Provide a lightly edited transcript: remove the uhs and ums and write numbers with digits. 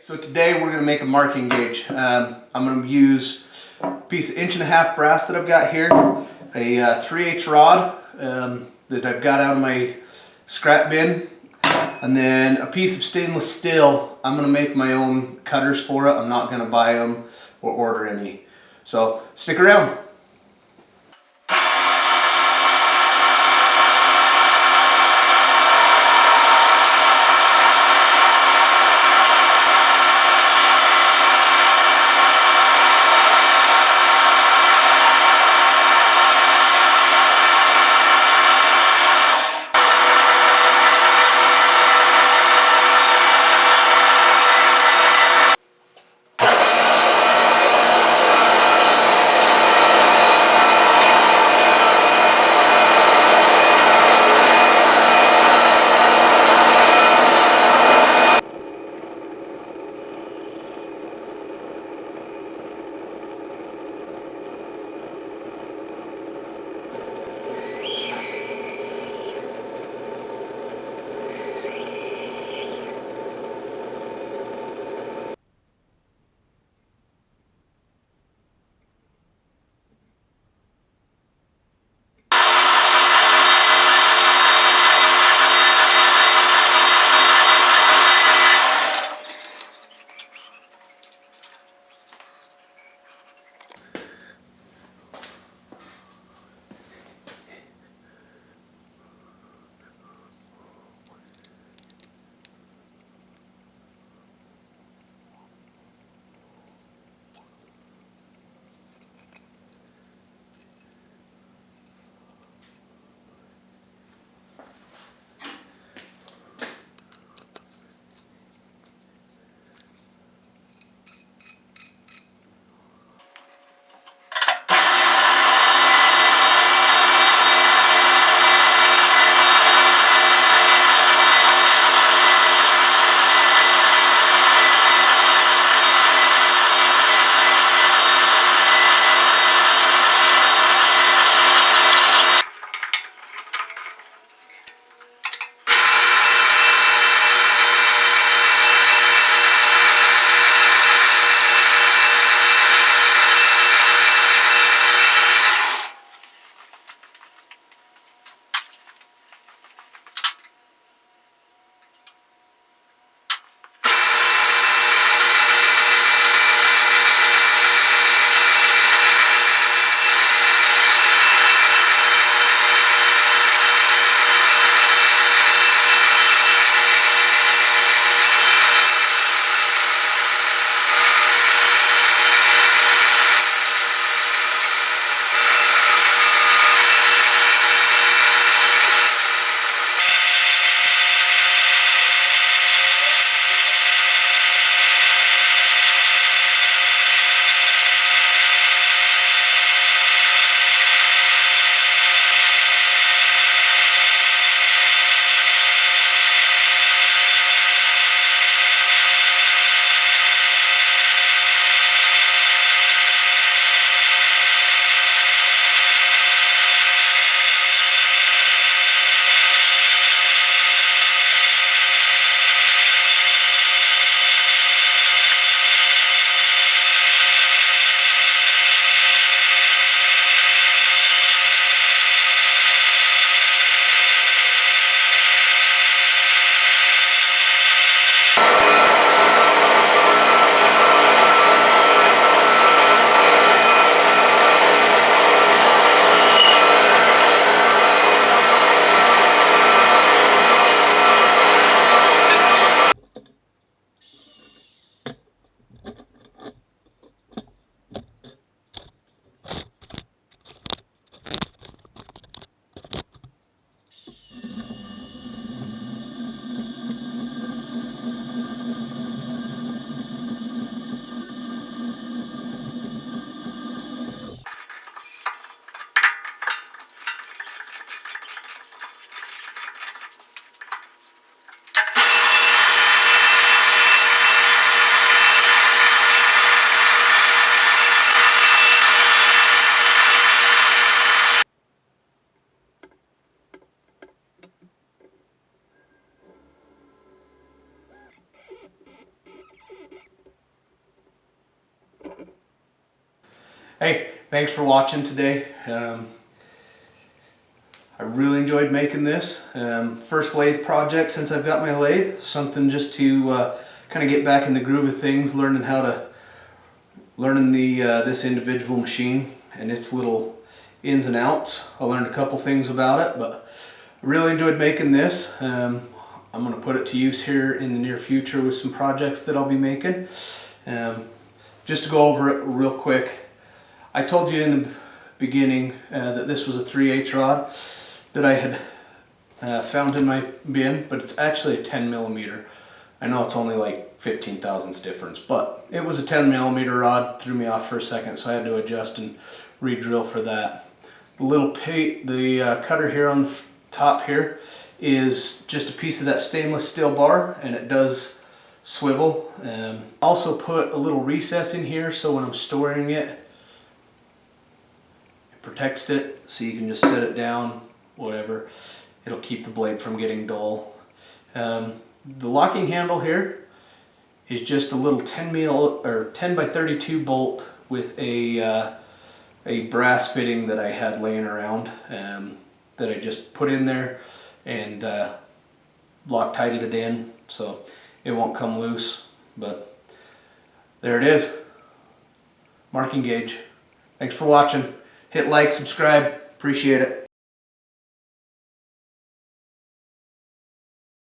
So today we're going to make a marking gauge. I'm going to use a piece of 1.5" brass that I've got here, a 3/8 rod that I've got out of my scrap bin, and then a piece of stainless steel. I'm going to make my own cutters for it. I'm not going to buy them or order any. So stick around. Hey, thanks for watching today. I really enjoyed making this. First lathe project since I've got my lathe. Something just to kind of get back in the groove of things, learning this individual machine and its little ins and outs. I learned a couple things about it, but I really enjoyed making this. I'm going to put it to use here in the near future with some projects that I'll be making. Just to go over it real quick, I told you in the beginning that this was a 3/8 rod that I had found in my bin, but it's actually a 10 millimeter. I know it's only like 15 thousandths difference, but it was a 10 millimeter rod. Threw me off for a second, so I had to adjust and re-drill for that. The cutter here on the top here is just a piece of that stainless steel bar, and it does swivel. Also put a little recess in here so when I'm storing it, it protects it, so you can just set it down, whatever. It'll keep the blade from getting dull. The locking handle here is just a little 10 by 32 bolt with a brass fitting that I had laying around that I just put in there and Loctited it in so it won't come loose. But there it is, marking gauge. Thanks for watching. Hit like, subscribe, appreciate it.